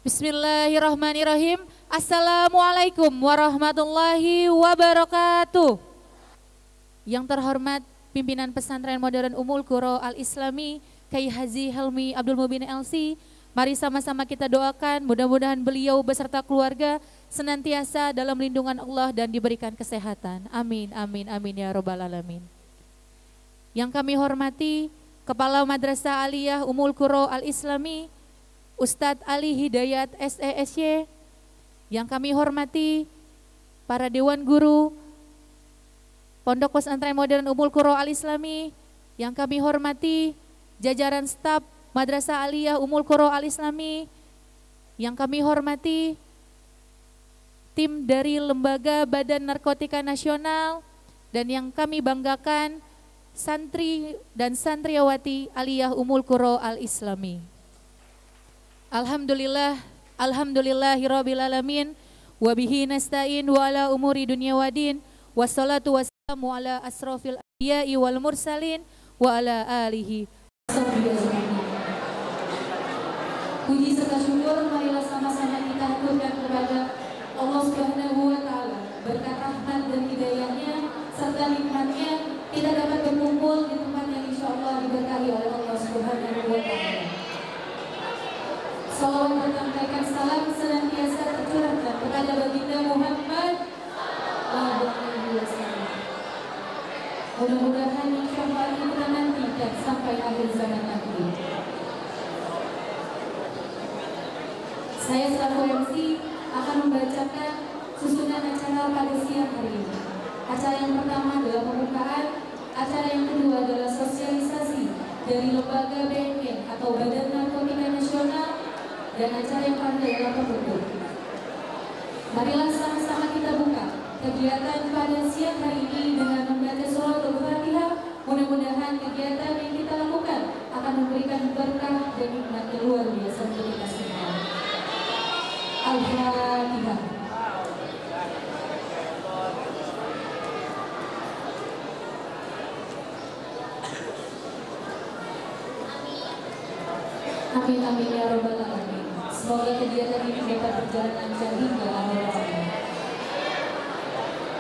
Bismillahirrahmanirrahim. Assalamualaikum warahmatullahi wabarakatuh. Yang terhormat pimpinan pesantren modern Ummul Qura Al-Islami Kyai Haji Helmi Abdul Mubin LC. Mari sama-sama kita doakan mudah-mudahan beliau beserta keluarga senantiasa dalam lindungan Allah dan diberikan kesehatan. Amin, amin, amin ya robbal alamin. Yang kami hormati Kepala Madrasah Aliyah Ummul Qura Al-Islami Ustadz Ali Hidayat SESY, yang kami hormati para Dewan Guru Pondok Pesantren Modern Ummul Qura Al-Islami, yang kami hormati jajaran staf Madrasah Aliyah Ummul Qura Al-Islami, yang kami hormati tim dari Lembaga Badan Narkotika Nasional, dan yang kami banggakan santri dan santriawati Aliyah Ummul Qura Al-Islami. Alhamdulillah, alhamdulillahirabbil alamin, wa bihi nasta'in wa ala umuri dunya waddin, wassalatu wassalamu ala asrofil anbiya'i wal mursalin wa ala alihi. Puji serta syukur marilah sama-sama kita haturkan kepada Allah Subhanahu wa taala. Berkat rahmat dan hidayahnya serta nikmatnya kita dapat berkumpul di tempat yang insyaallah diberkahi oleh Allah Subhanahu wa taala. Salawat bertampaikan salam senantiasa tercurahkan kepada baginda Muhammad sallallahu alaihi wasallam. Mudah-mudahan syafaat kita nantikan sampai akhir zaman nanti. Saya selaku MC akan membacakan susunan acara pada siang hari ini. Acara yang pertama adalah pembukaan, acara yang kedua adalah sosialisasi dari Lembaga BNN atau Badan Narkotika Nasional, dan acara yang terakhir adalah penutup. Marilah sama-sama kita buka kegiatan pada siang hari ini dengan membaca surah Al-Fatihah. Mudah-mudahan kegiatan yang kita lakukan akan memberikan berkah dan nikmat yang luar biasa untuk kita semua. Al-Fatihah. Amin, amin ya robbal alamin. Semoga kegiatan ini dapat berjalan lancar hingga akhir zaman.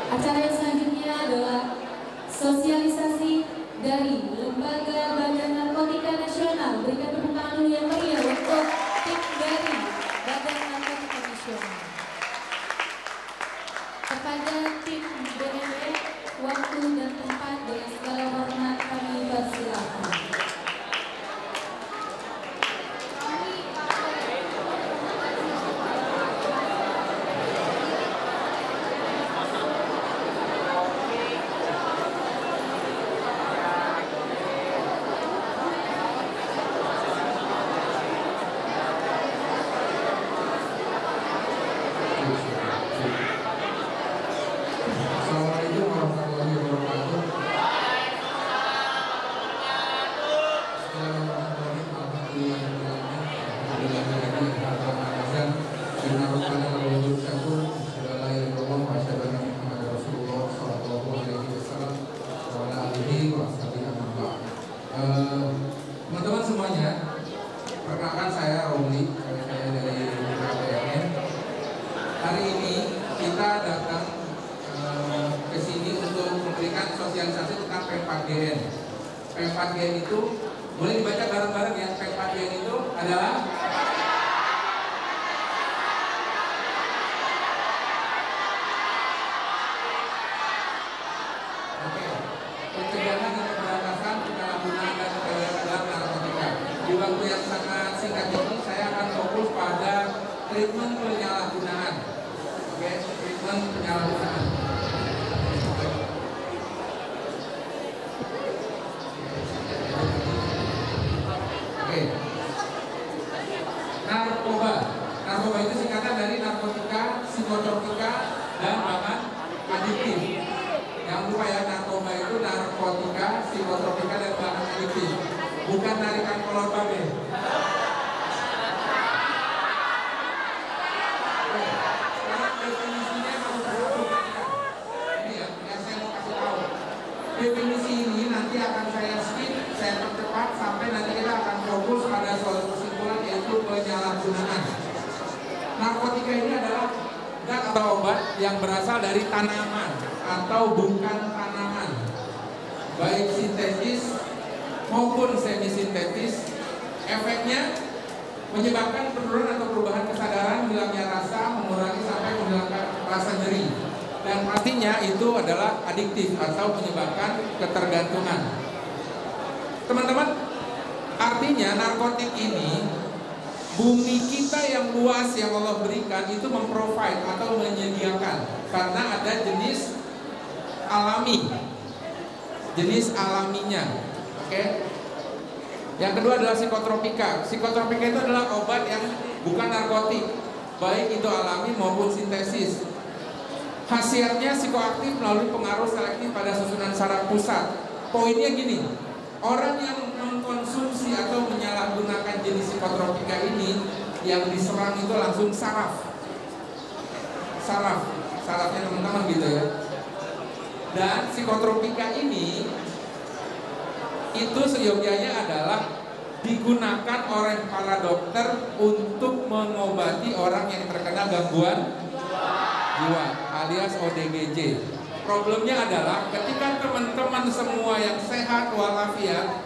Acara yang selanjutnya adalah sosialisasi dari Lembaga Badan Narkotika Nasional. Berikan tepuk tangan dulu yang meriah untuk tim dari Badan Narkotika Nasional. Kepada tim BNN, waktu dan tempat dengan segala hormat kami persilakan. Teman-teman semuanya, perkenalkan saya Romli, saya dari BNN. Hari ini kita datang ke sini untuk memberikan sosialisasi tentang P4GN. P4GN itu boleh dibaca bareng-bareng ya. P4GN itu adalah pencegahan dan pemberantasan penyalahgunaan dan peredaran narkotika. Di waktu yang sangat singkat ini saya akan fokus pada treatment penyalahgunaan. Oke, treatment penyalahgunaan. Oke. Narkoba itu singkatan dari narkotika, psikotropika, dan bahkan adiktif. Jangan lupa ya, narkoba itu narkotika, psikotropika, dan bahkan adiktif. Bukan tarikan kolor babe. Sekarang definisinya harus diperhatikan. Ini ya, yang saya mau kasih tahu. Definisi ini nanti akan saya skip, saya percepat sampai nanti kita akan fokus pada suatu kesimpulan, yaitu penyalahgunaan. psikotropika ini adalah zat atau obat yang berasal dari tanaman atau bukan tanaman, baik sintetis maupun semi-sintetis. Efeknya menyebabkan penurunan atau perubahan kesadaran, hilangnya rasa, mengurangi sampai menghilangkan rasa nyeri. Dan pastinya itu adalah adiktif atau menyebabkan ketergantungan. Teman-teman, artinya narkotik ini, bumi kita yang luas yang Allah berikan itu memprovide atau menyediakan, karena ada jenis alami, jenis alaminya. Oke. Yang kedua adalah psikotropika. Psikotropika itu adalah obat yang bukan narkotik, baik itu alami maupun sintesis. Khasiatnya psikoaktif melalui pengaruh selektif pada susunan saraf pusat. Poinnya gini, orang yang mengkonsumsi atau menyalahgunakan jenis psikotropika ini, yang diserang itu langsung sarafnya teman-teman gitu ya. Dan psikotropika ini itu seyogyanya adalah digunakan oleh para dokter untuk mengobati orang yang terkena gangguan jiwa alias ODGJ. Problemnya adalah ketika teman-teman semua yang sehat walafiat,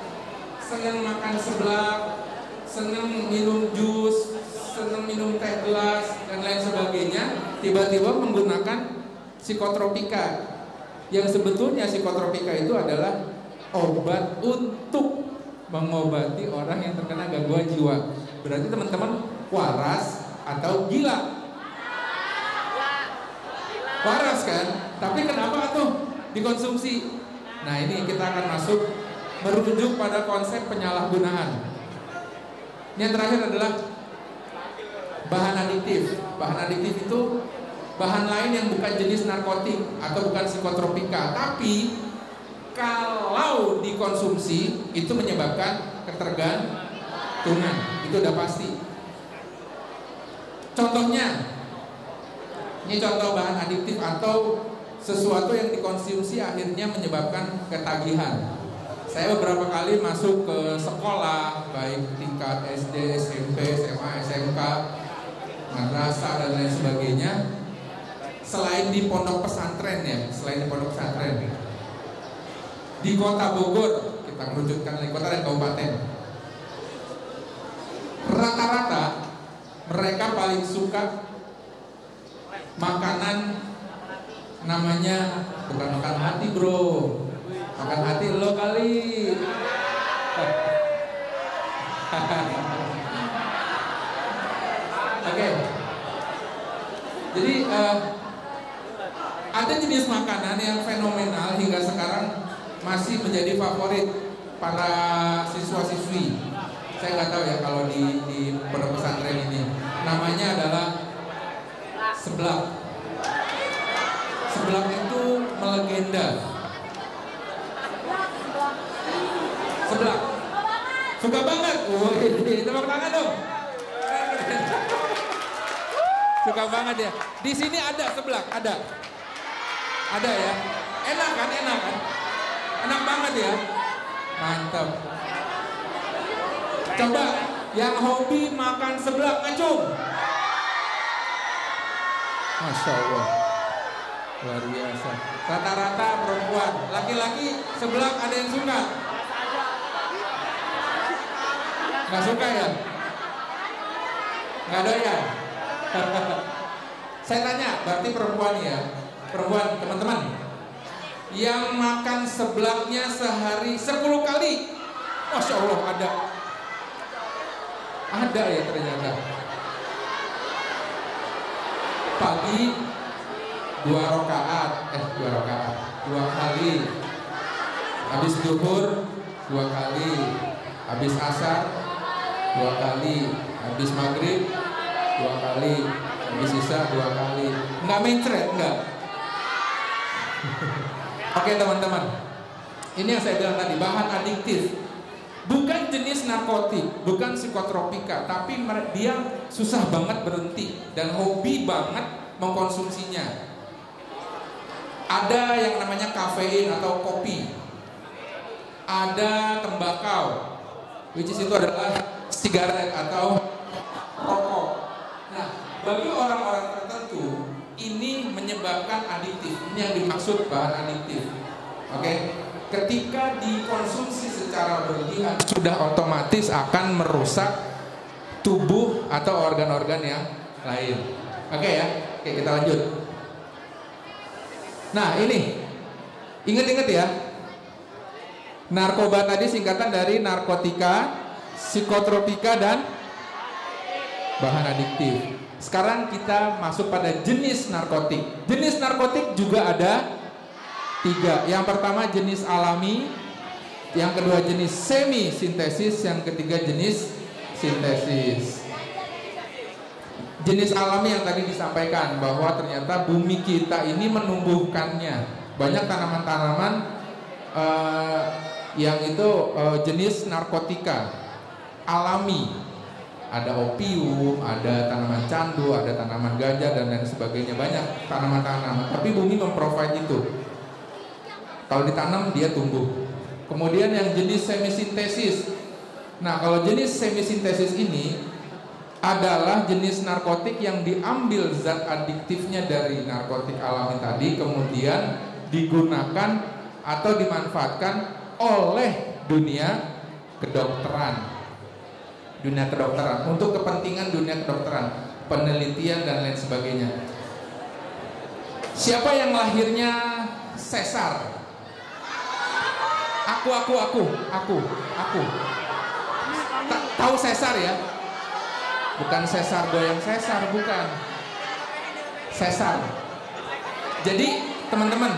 senang makan seblak, senang minum jus, senang minum teh gelas dan lain sebagainya, tiba-tiba menggunakan psikotropika. Yang sebetulnya psikotropika itu adalah obat untuk mengobati orang yang terkena gangguan jiwa. Berarti teman-teman waras atau gila? Waras kan? Tapi kenapa tuh dikonsumsi? Nah, ini kita akan masuk merujuk pada konsep penyalahgunaan. Yang terakhir adalah bahan adiktif. Bahan adiktif itu bahan lain yang bukan jenis narkotik atau bukan psikotropika, tapi kalau dikonsumsi itu menyebabkan ketergantungan, itu udah pasti. Contohnya, ini contoh bahan adiktif atau sesuatu yang dikonsumsi akhirnya menyebabkan ketagihan. Saya beberapa kali masuk ke sekolah, baik tingkat SD, SMP, SMA, SMK, madrasah dan lain sebagainya. Selain di pondok pesantren ya, di kota Bogor, kita merujukkan dari kota dan kabupaten, rata-rata mereka paling suka makanan namanya bukan makan hati bro, makan hati lo kali. Oke. Jadi ada jenis makanan yang fenomenal hingga sekarang masih menjadi favorit para siswa-siswi. Saya nggak tahu ya kalau di pondok pesantren ini. Namanya adalah seblak. Seblak itu melegenda. Seblak. Suka banget. Woi, tepuk tangan dong. Suka banget ya. Di sini ada seblak, ada. Ada ya. Enak kan? Enak banget ya. Mantap. Coba yang hobi makan seblak ngacung. Masya Allah, luar biasa. Rata-rata perempuan, laki-laki seblak ada yang suka? Nggak suka ya? Nggak doyan? Saya tanya, berarti perempuan ya? Perempuan, teman-teman yang makan seblaknya sehari 10 kali, Masya Allah ada ya ternyata. Pagi 2 rakaat, 2 kali. Habis zuhur 2 kali. Habis asar 2 kali. Habis maghrib 2 kali. Habis isya 2 kali. Enggak mencret, enggak. Oke teman-teman, ini yang saya bilang tadi, bahan adiktif. Bukan jenis narkotik, bukan psikotropika, tapi dia susah banget berhenti dan hobi banget mengkonsumsinya. Ada yang namanya kafein atau kopi, ada tembakau, which is itu adalah sigaret atau rokok. Nah, bagi orang-orang tertentu ini menyebabkan adiktif. Ini yang dimaksud bahan adiktif. Oke, ketika dikonsumsi secara berlebihan sudah otomatis akan merusak tubuh atau organ-organ yang lain. Oke ya, oke kita lanjut. Nah ini, ingat-ingat ya, narkoba tadi singkatan dari narkotika, psikotropika, dan bahan adiktif. Sekarang kita masuk pada jenis narkotik. Jenis narkotik juga ada 3. Yang pertama jenis alami, yang kedua jenis semi sintesis, yang ketiga jenis sintesis. Jenis alami yang tadi disampaikan bahwa ternyata bumi kita ini menumbuhkannya banyak tanaman-tanaman yang itu jenis narkotika alami. Ada opium, ada tanaman candu, ada tanaman ganja dan lain sebagainya, banyak tanaman-tanaman. Tapi bumi memprovide itu. Kalau ditanam dia tumbuh. Kemudian yang jenis semisintesis. Nah, kalau jenis semisintesis ini adalah jenis narkotik yang diambil zat adiktifnya dari narkotik alami tadi, kemudian digunakan atau dimanfaatkan oleh dunia kedokteran. Dunia kedokteran untuk kepentingan dunia kedokteran, penelitian dan lain sebagainya. Siapa yang lahirnya sesar? Aku. Tahu sesar ya? Bukan sesar goyang sesar, bukan. Sesar. Jadi teman-teman,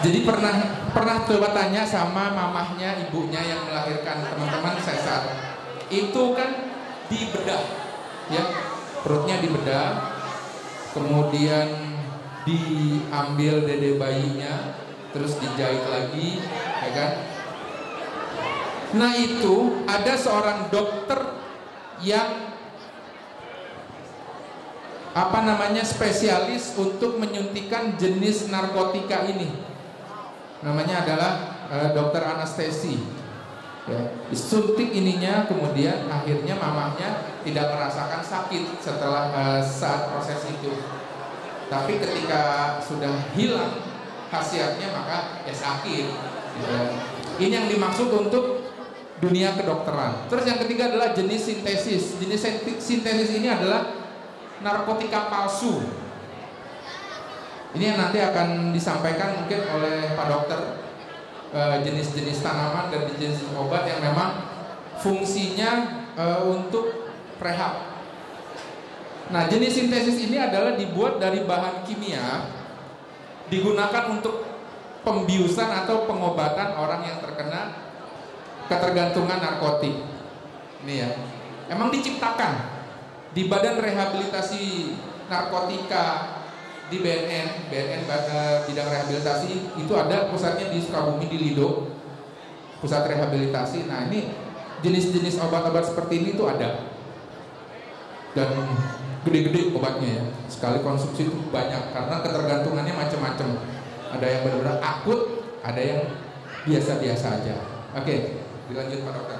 jadi pernah coba tanya sama mamahnya, ibunya yang melahirkan teman-teman sesar. Itu kan dibedah, ya, perutnya dibedah, kemudian diambil dede bayinya, terus dijahit lagi, ya kan? Nah itu ada seorang dokter yang spesialis untuk menyuntikkan jenis narkotika ini. Namanya adalah dokter anestesi. Ya, disuntik ininya, kemudian akhirnya mamahnya tidak merasakan sakit setelah saat proses itu. Tapi ketika sudah hilang khasiatnya maka ya sakit. Gitu. Ini yang dimaksud untuk dunia kedokteran. Terus yang ketiga adalah jenis sintesis. Jenis sintesis ini adalah narkotika palsu. Ini yang nanti akan disampaikan mungkin oleh Pak Dokter, jenis-jenis tanaman dan jenis obat yang memang fungsinya untuk rehab. Nah, jenis sintesis ini adalah dibuat dari bahan kimia, digunakan untuk pembiusan atau pengobatan orang yang terkena ketergantungan narkotik. Ini ya, emang diciptakan di Badan Rehabilitasi Narkotika di BNN bidang rehabilitasi itu ada pusatnya di Sukabumi, di Lido, pusat rehabilitasi. Nah ini jenis-jenis obat-obat seperti ini itu ada dan gede-gede obatnya ya, sekali konsumsi itu banyak karena ketergantungannya macam-macam. Ada yang benar-benar akut, ada yang biasa-biasa aja. Oke, dilanjut Pak Dokter.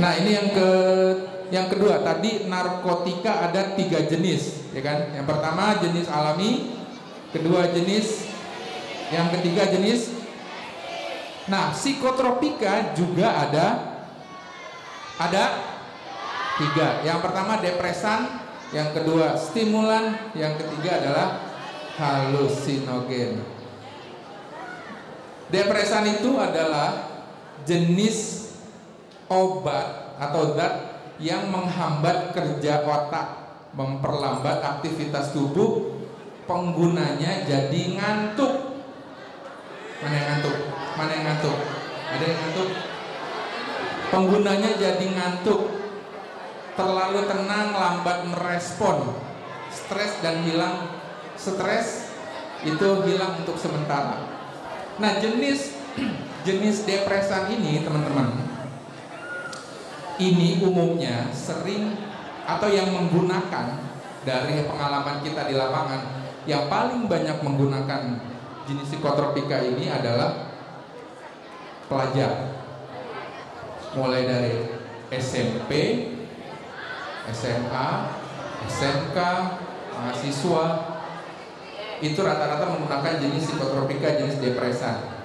Nah ini yang kedua, tadi narkotika ada 3 jenis, ya kan? Yang pertama jenis alami, kedua jenis, yang ketiga jenis. Nah, psikotropika juga ada 3. Yang pertama depresan, yang kedua stimulan, yang ketiga adalah halusinogen. Depresan itu adalah jenis obat atau zat yang menghambat kerja otak, memperlambat aktivitas tubuh, penggunanya jadi ngantuk. Mana yang ngantuk? Mana yang ngantuk? Ada yang ngantuk? Penggunanya jadi ngantuk, terlalu tenang, lambat merespon, stres dan hilang. Stres itu hilang untuk sementara. Nah, jenis depresan ini teman-teman, ini umumnya sering atau yang menggunakan, dari pengalaman kita di lapangan, yang paling banyak menggunakan jenis psikotropika ini adalah pelajar. mulai dari SMP, SMA, SMK, mahasiswa, itu rata-rata menggunakan jenis psikotropika, jenis depresan.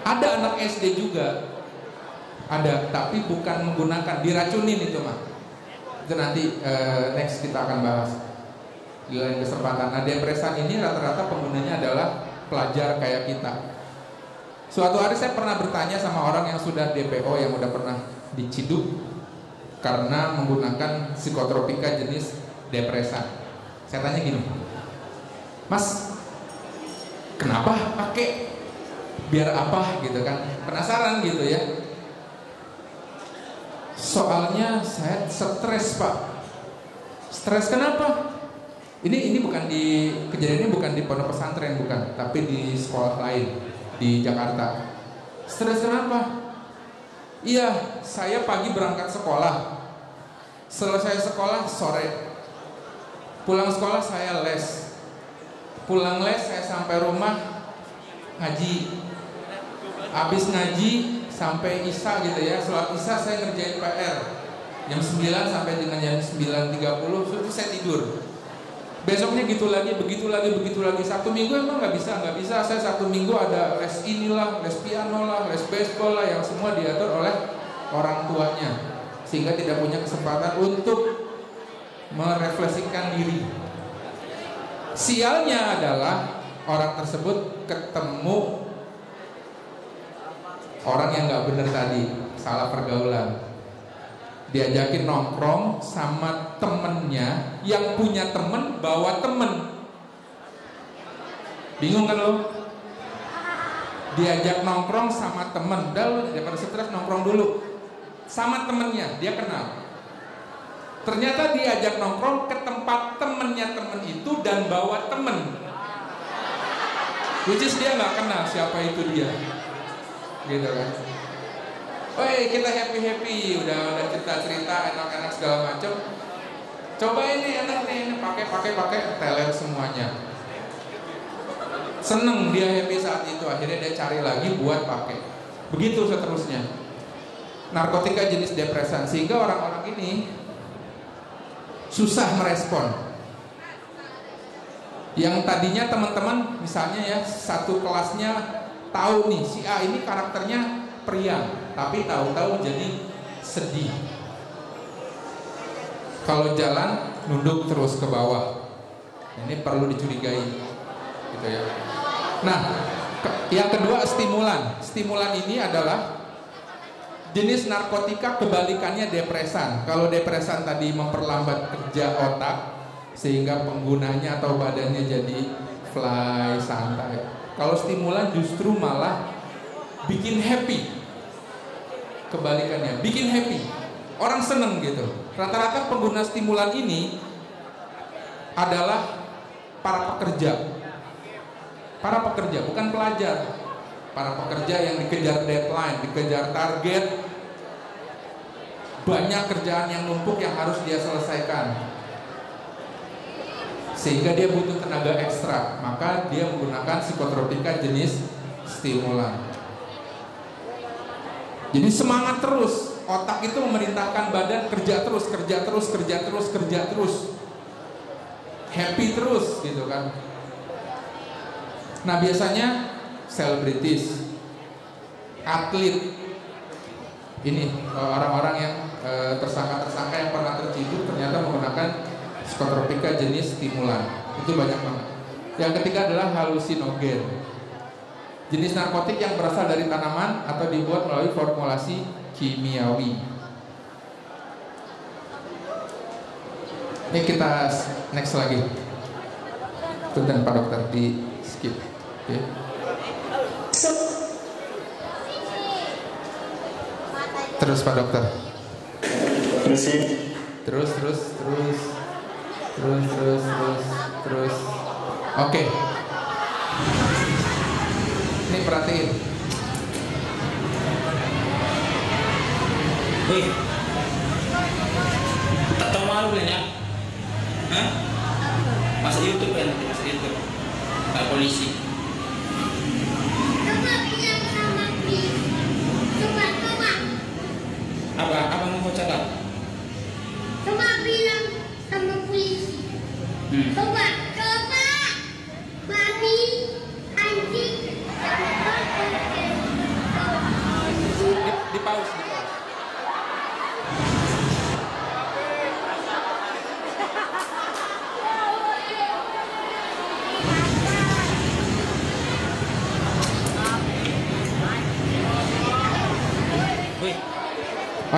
Ada anak SD juga, ada, tapi bukan menggunakan, diracunin itu mah. Itu nanti next kita akan bahas di lain kesempatan. Nah, depresan ini rata-rata penggunanya adalah pelajar kayak kita. Suatu hari saya pernah bertanya sama orang yang sudah DPO, yang udah pernah diciduk karena menggunakan psikotropika jenis depresan. Saya tanya gini, Mas, kenapa pakai? Biar apa gitu kan? Penasaran gitu ya. Soalnya saya stres, Pak. Stres kenapa? Ini bukan di kejadian ini bukan di pondok pesantren, bukan, tapi di sekolah lain di Jakarta. Stres kenapa? Iya, saya pagi berangkat sekolah. Selesai sekolah sore. Pulang sekolah saya les. Pulang les saya sampai rumah ngaji. Habis ngaji sampai Isya gitu ya. Sholat Isya saya ngerjain PR. Jam 9 sampai dengan jam 9.30 itu saya tidur. Besoknya gitu lagi, begitu lagi. Satu minggu emang nggak bisa. Saya satu minggu ada les inilah, les piano lah, les baseball lah, yang semua diatur oleh orang tuanya, sehingga tidak punya kesempatan untuk merefleksikan diri. Sialnya adalah orang tersebut ketemu orang yang nggak benar tadi, salah pergaulan. Diajakin nongkrong sama temennya yang punya temen bawa temen. Bingung kan lo? Diajak nongkrong sama temen, udah lo daripada stres nongkrong dulu sama temennya, dia kenal. Ternyata diajak nongkrong ke tempat temennya temen itu dan bawa temen, which is dia nggak kenal siapa itu dia, gitu kan. Woi, kita happy, udah cerita enak-enak segala macam. Coba ini enak nih, pakai teler semuanya. Seneng dia, happy saat itu, akhirnya dia cari lagi buat pakai. Begitu seterusnya. Narkotika jenis depresan, sehingga orang-orang ini susah merespon. Yang tadinya teman-teman misalnya ya satu kelasnya tahu nih si A ini karakternya periang, tapi tahu-tahu jadi sedih. Kalau jalan nunduk terus ke bawah, ini perlu dicurigai, gitu ya. Nah, yang kedua stimulan. Stimulan ini adalah jenis narkotika kebalikannya depresan. Kalau depresan tadi memperlambat kerja otak sehingga penggunanya atau badannya jadi fly santai. Kalau stimulan justru malah bikin happy. Kebalikannya, bikin happy. Orang seneng gitu. Rata-rata pengguna stimulan ini adalah para pekerja. Para pekerja, bukan pelajar. Para pekerja yang dikejar deadline, dikejar target. Banyak kerjaan yang numpuk yang harus dia selesaikan, sehingga dia butuh tenaga ekstra. Maka dia menggunakan psikotropika jenis stimulan. Jadi semangat terus, otak itu memerintahkan badan kerja terus, happy terus gitu kan. Nah biasanya selebritis, atlet, ini orang-orang yang tersangka-tersangka yang pernah terciduk ternyata menggunakan psikotropika jenis stimulan, itu banyak banget. Yang ketiga adalah halusinogen. Jenis narkotik yang berasal dari tanaman atau dibuat melalui formulasi kimiawi. Ini kita next lagi. Bentar Pak Dokter, di skip. Okay. Terus Pak Dokter. Terus. Oke. Ini perhatiin. Wih, tahu malu ya? Hah? Masuk YouTube kan? Masuk YouTube. Pak polisi.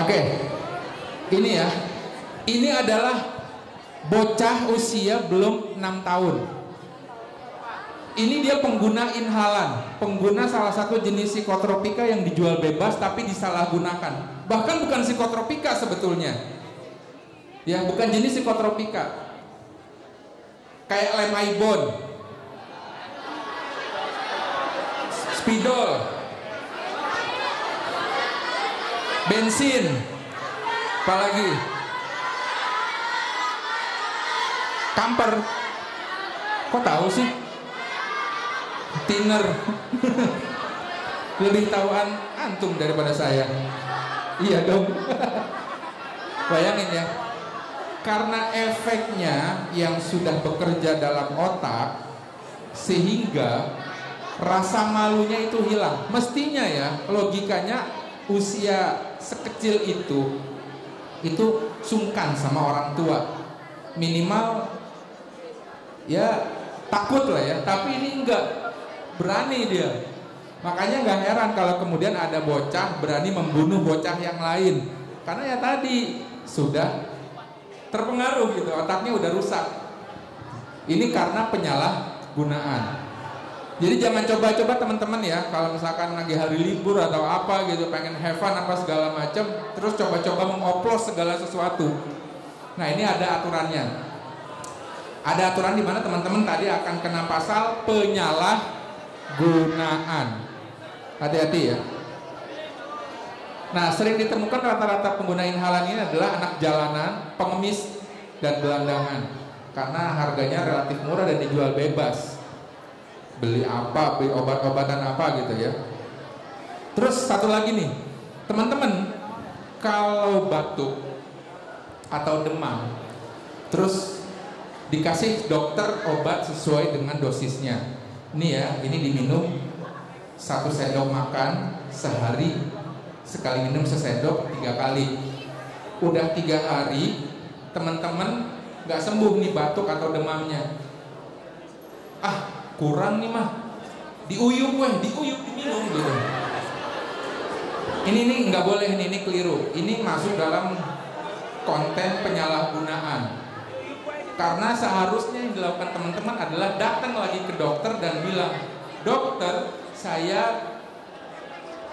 Oke, ini ya, ini adalah bocah usia belum 6 tahun. Ini dia pengguna inhalan, pengguna salah satu jenis psikotropika yang dijual bebas tapi disalahgunakan. Bahkan bukan psikotropika sebetulnya, ya bukan jenis psikotropika, kayak lem ibon, spidol, bensin, apalagi kamper. Kok tahu sih? Thinner. Lebih tahuan antum daripada saya. Iya dong. Bayangin ya, karena efeknya yang sudah bekerja dalam otak, sehingga rasa malunya itu hilang. Mestinya ya, logikanya usia sekecil itu sungkan sama orang tua, minimal ya takut lah ya. Tapi ini enggak, berani dia. Makanya nggak heran kalau kemudian ada bocah berani membunuh bocah yang lain, karena ya tadi sudah terpengaruh gitu, otaknya udah rusak. Ini karena penyalahgunaan. Jadi jangan coba-coba teman-teman ya, kalau misalkan lagi hari libur atau apa gitu, pengen have fun apa segala macam, terus coba-coba mengoplos segala sesuatu. Nah ini ada aturannya. Ada aturan di mana teman-teman tadi akan kena pasal penyalahgunaan. Hati-hati ya. Nah sering ditemukan rata-rata pengguna inhalan ini adalah anak jalanan, pengemis, dan gelandangan, karena harganya relatif murah dan dijual bebas. Beli apa, beli obat-obatan apa gitu ya. Terus satu lagi nih, teman-teman, kalau batuk atau demam, terus dikasih dokter obat sesuai dengan dosisnya. Ini ya, ini diminum 1 sendok makan sehari, sekali minum sesendok 3 kali. Udah 3 hari, teman-teman nggak sembuh nih batuk atau demamnya. Ah, kurang nih mah, diuyup diminum gitu. Ini nggak boleh, ini keliru. Ini masuk dalam konten penyalahgunaan. Karena seharusnya yang dilakukan teman-teman adalah datang lagi ke dokter dan bilang, dokter, saya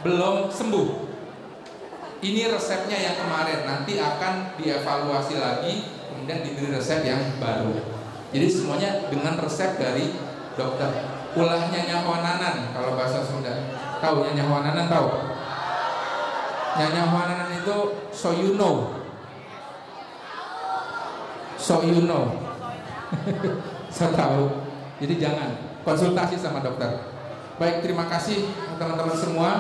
belum sembuh. Ini resepnya yang kemarin, nanti akan dievaluasi lagi, kemudian diberi resep yang baru. Jadi semuanya dengan resep dari dokter. Ulahnya nyahwananan kalau bahasa Sunda. Tahu nyahwananan, tahu? Nyahwananan itu so you know. So you know. Saya tahu. Jadi jangan, konsultasi sama dokter. Baik, terima kasih teman-teman semua.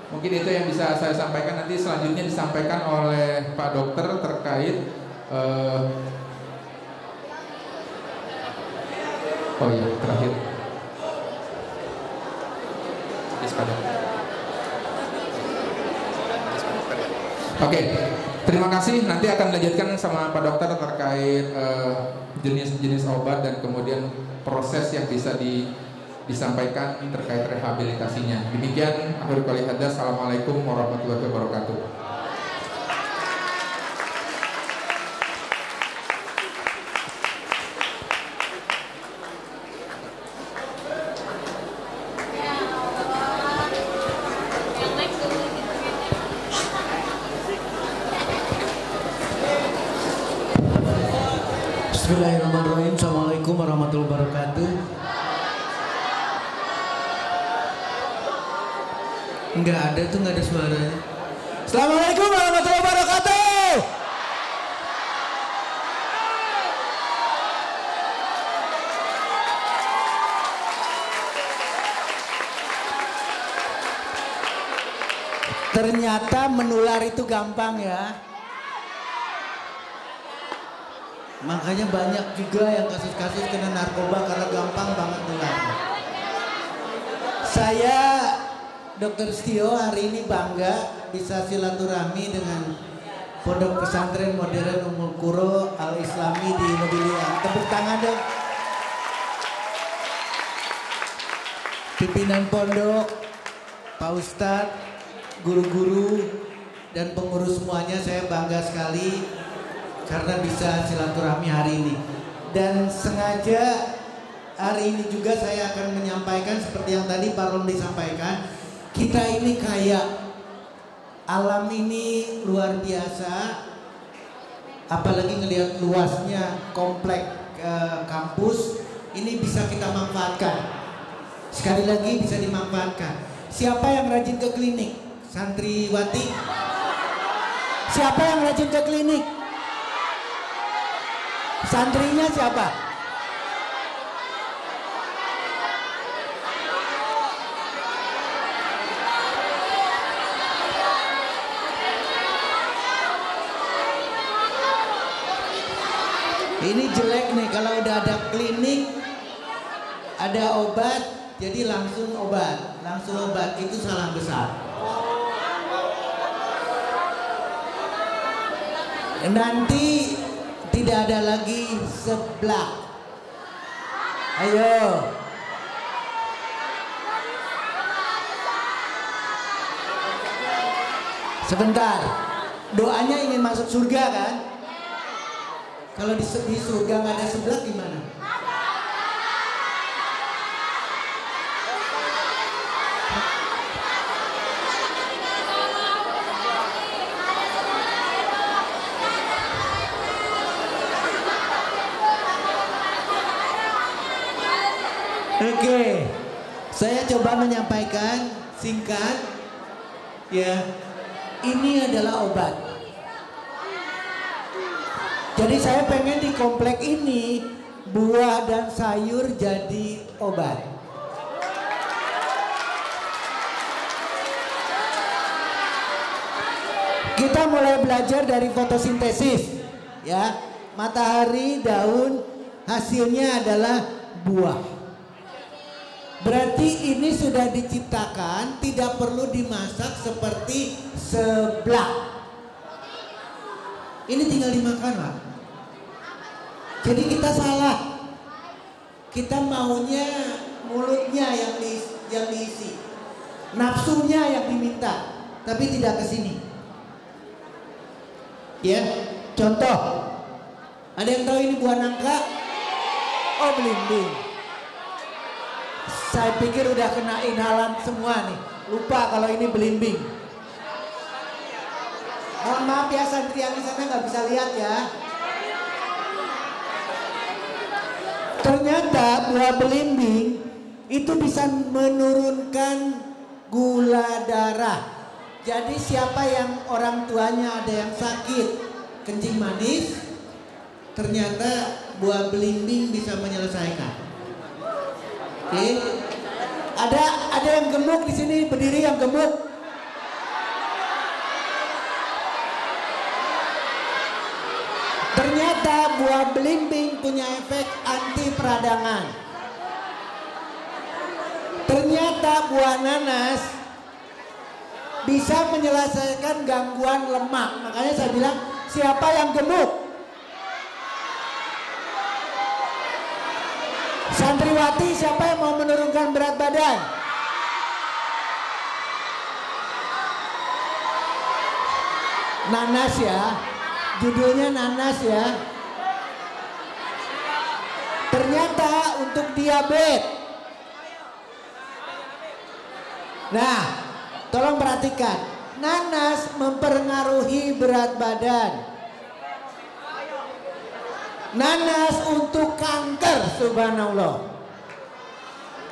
Mungkin itu yang bisa saya sampaikan. Nanti selanjutnya disampaikan oleh Pak Dokter terkait oh iya, terakhir. Oke, terima kasih. Nanti akan dilanjutkan sama Pak Dokter terkait jenis-jenis obat dan kemudian proses yang bisa disampaikan terkait rehabilitasinya. Demikian akhir kali hadas. Assalamualaikum warahmatullahi wabarakatuh. Bismillahirrahmanirrahim. Assalamualaikum warahmatullahi wabarakatuh. Enggak ada tuh, enggak ada suaranya. Assalamualaikum warahmatullahi wabarakatuh. Ternyata menular itu gampang ya. Makanya banyak juga yang kasus-kasus kena narkoba karena gampang banget nularnya. Saya Dr. Stio hari ini bangga bisa silaturahmi dengan Pondok Pesantren Modern Ummul Qura Al Islami di Mobilian. Tepuk tangan dong. Pimpinan pondok, Pak Ustadz, guru-guru, dan pengurus semuanya, saya bangga sekali karena bisa silaturahmi hari ini. Dan sengaja hari ini juga saya akan menyampaikan seperti yang tadi Pak Romli sampaikan, kita ini kaya, alam ini luar biasa, apalagi ngelihat luasnya komplek kampus ini bisa kita manfaatkan. Sekali lagi bisa dimanfaatkan. Siapa yang rajin ke klinik? Santriwati? Siapa yang rajin ke klinik? Santrinya siapa? Ini jelek nih kalau udah ada klinik, ada obat, jadi langsung obat, itu salah besar. Nanti tidak ada lagi seblak. Ayo. Sebentar. Doanya ingin masuk surga kan? Kalau di surga nggak ada seblak gimana? Oke, saya coba menyampaikan singkat, ya. Ini adalah obat. Jadi saya pengen di komplek ini buah dan sayur jadi obat. Kita mulai belajar dari fotosintesis, ya. Matahari, daun, hasilnya adalah buah. Berarti ini sudah diciptakan, tidak perlu dimasak seperti seblak. Ini tinggal dimakan, Pak. Jadi kita salah. Kita maunya mulutnya yang diisi, nafsunya yang diminta, tapi tidak ke sini. Ya, contoh. Ada yang tahu ini buah nangka? Oh, belimbing. Saya pikir udah kena inhalan semua nih. Lupa kalau ini belimbing. Mohon maaf ya, santri yang di sana nggak bisa lihat ya. Ternyata buah belimbing itu bisa menurunkan gula darah. Jadi siapa yang orang tuanya ada yang sakit kencing manis, ternyata buah belimbing bisa menyelesaikan. Oke, ada yang gemuk di sini, berdiri yang gemuk. Ternyata buah belimbing punya efek anti peradangan. Ternyata buah nanas bisa menyelesaikan gangguan lemak. Makanya saya bilang, siapa yang gemuk? Santriwati, siapa yang mau menurunkan berat badan? Nanas ya, judulnya nanas ya. Ternyata untuk diabetes. Nah, tolong perhatikan, nanas mempengaruhi berat badan. Nanas untuk kanker, subhanallah.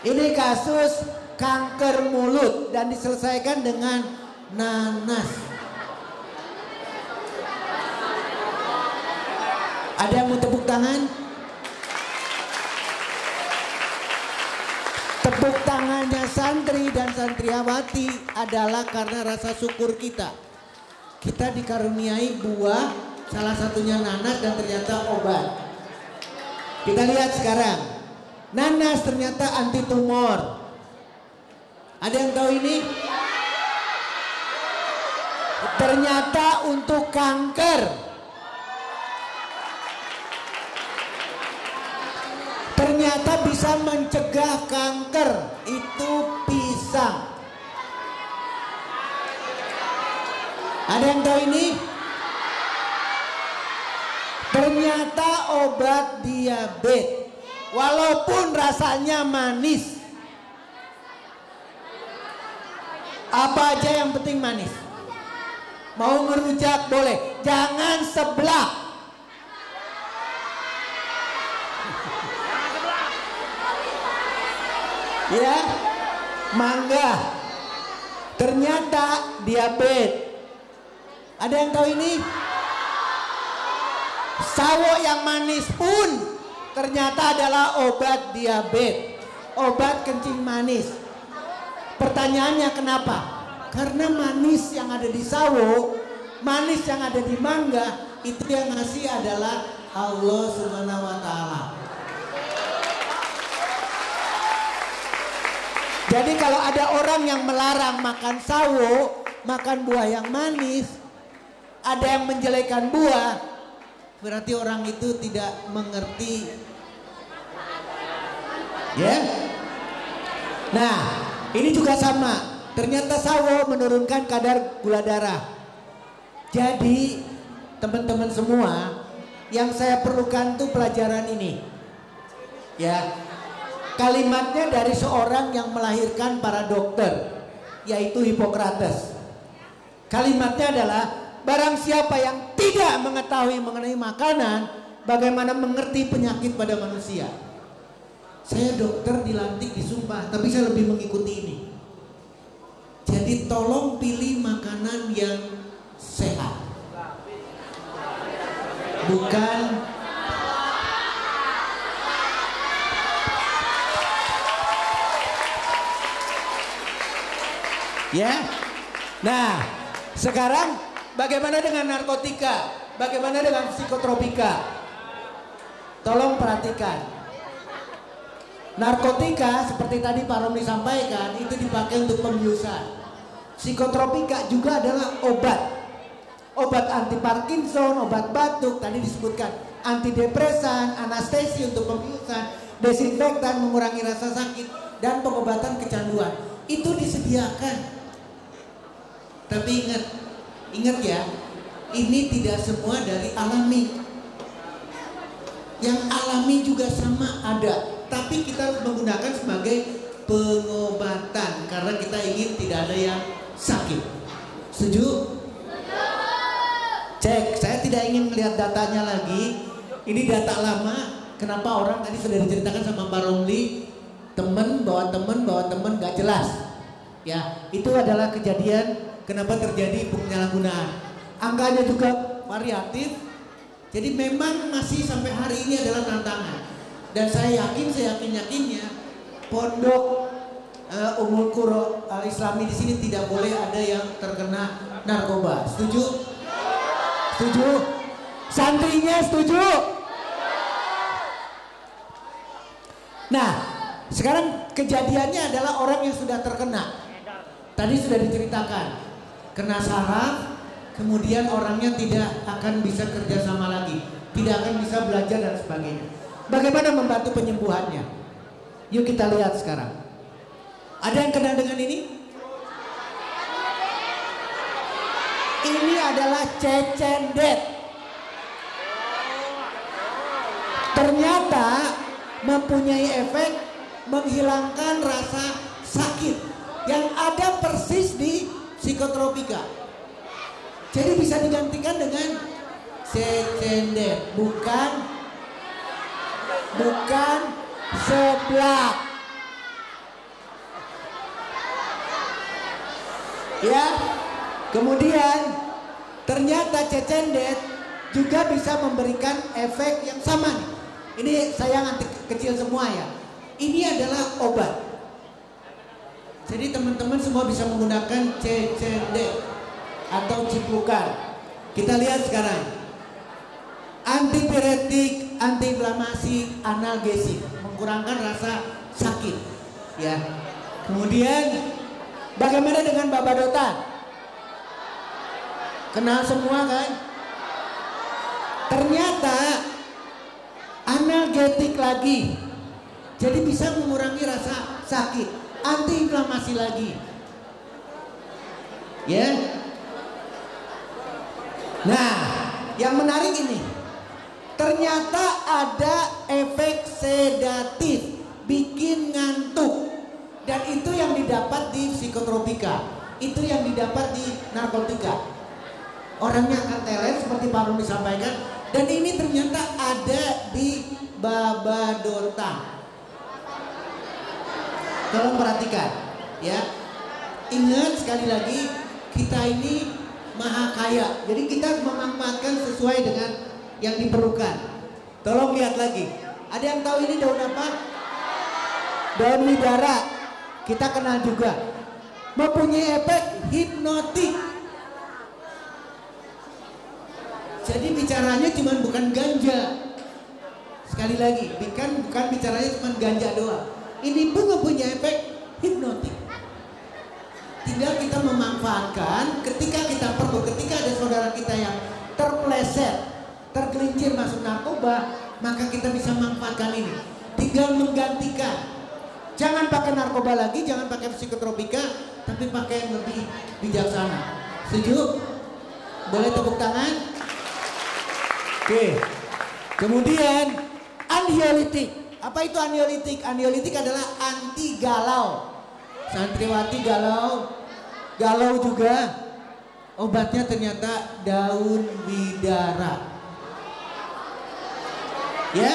Ini kasus kanker mulut dan diselesaikan dengan nanas. Ada yang mau tepuk tangan? Tepuk tangannya santri dan santriawati adalah karena rasa syukur kita. Kita dikaruniai buah, salah satunya nanas, dan ternyata obat. Kita lihat sekarang, nanas ternyata anti tumor. Ada yang tahu ini? Ternyata untuk kanker. Ternyata bisa mencegah kanker. Itu pisang. Ada yang tahu ini? Ternyata obat diabetes, walaupun rasanya manis. Apa aja yang penting manis. Mau ngerujak boleh, jangan seblak. Ya, mangga. Ternyata diabetes. Ada yang tahu ini? Sawo yang manis pun ternyata adalah obat diabetes, obat kencing manis. Pertanyaannya kenapa? Karena manis yang ada di sawo, manis yang ada di mangga, itu yang ngasih adalah Allah Subhanahu wa Ta'ala. Jadi kalau ada orang yang melarang makan sawo, makan buah yang manis, ada yang menjelekkan buah, berarti orang itu tidak mengerti. Ya. Nah, ini juga sama. Ternyata sawo menurunkan kadar gula darah. Jadi, teman-teman semua, yang saya perlukan tuh pelajaran ini. Ya. Kalimatnya dari seorang yang melahirkan para dokter, yaitu Hippocrates. Kalimatnya adalah, barang siapa yang tidak mengetahui mengenai makanan, bagaimana mengerti penyakit pada manusia. Saya dokter dilantik disumpah, tapi saya lebih mengikuti ini. Jadi tolong pilih makanan yang sehat. Bukan ya. Nah, sekarang bagaimana dengan narkotika? Bagaimana dengan psikotropika? Tolong perhatikan. Narkotika seperti tadi Pak Romli sampaikan itu dipakai untuk pembiusan. Psikotropika juga adalah obat. Obat anti Parkinson, obat batuk, tadi disebutkan antidepresan, anestesi untuk pembiusan, desinfektan mengurangi rasa sakit, dan pengobatan kecanduan. Itu disediakan. Tapi ingat ya, ini tidak semua dari alami. Yang alami juga sama ada, tapi kita harus menggunakan sebagai pengobatan karena kita ingin tidak ada yang sakit. Setuju? Cek, saya tidak ingin melihat datanya lagi. Ini data lama. Kenapa orang tadi sudah diceritakan sama Pak Romli, teman bawa teman gak jelas. Ya, itu adalah kejadian kenapa terjadi penyalahgunaan. Angkanya juga variatif. Jadi memang masih sampai hari ini adalah tantangan. Dan saya yakinnya pondok Ummul Qura Al-Islami di sini tidak boleh ada yang terkena narkoba. Setuju? Setuju? Santrinya setuju? Nah, sekarang kejadiannya adalah orang yang sudah terkena. Tadi sudah diceritakan, kena saraf, kemudian orangnya tidak akan bisa kerja sama lagi, tidak akan bisa belajar dan sebagainya. Bagaimana membantu penyembuhannya? Yuk kita lihat sekarang. Ada yang kenal dengan ini? Ini adalah cecendet. Ternyata mempunyai efek menghilangkan rasa sakit yang ada persis di psikotropika. Jadi bisa digantikan dengan cecendet, bukan seblak. Ya. Kemudian ternyata cecendet juga bisa memberikan efek yang sama. Ini saya nanti kecil semua ya. Ini adalah obat. Jadi teman-teman semua bisa menggunakan cecendet atau ciplukan. Kita lihat sekarang. Antipiretik, antiinflamasi, analgesik, mengkurangkan rasa sakit. Ya. Kemudian bagaimana dengan babadotan? Kenal semua kan? Ternyata analgetik lagi. Jadi bisa mengurangi rasa sakit, antiinflamasi lagi. Ya. Nah, yang menarik ini, ternyata ada efek sedatif, bikin ngantuk. Dan itu yang didapat di psikotropika, itu yang didapat di narkotika. Orangnya akan teler seperti Pak Rumi sampaikan. Dan ini ternyata ada di Babadota. Tolong perhatikan ya. Ingat sekali lagi, kita ini maha kaya. Jadi kita memanfaatkan sesuai dengan yang diperlukan. Tolong lihat lagi. Ada yang tahu ini daun apa? Daun widara. Kita kenal juga. Mempunyai efek hipnotik. Jadi bicaranya cuma bukan ganja. Sekali lagi, bukan bicaranya cuma ganja doang. Ini pun mempunyai efek hipnotik. Tinggal kita memanfaatkan ketika kita perlu. Ketika ada saudara kita yang terpleset, tergelincir masuk narkoba, maka kita bisa manfaatkan ini. Tinggal menggantikan. Jangan pakai narkoba lagi, jangan pakai psikotropika, tapi pakai yang lebih bijaksana. Setuju? Boleh tepuk tangan? Oke. Kemudian anxiolytik. Apa itu anxiolytik? Anxiolytik adalah anti galau. Santriwati galau, galau juga. Obatnya ternyata daun bidara. Ya,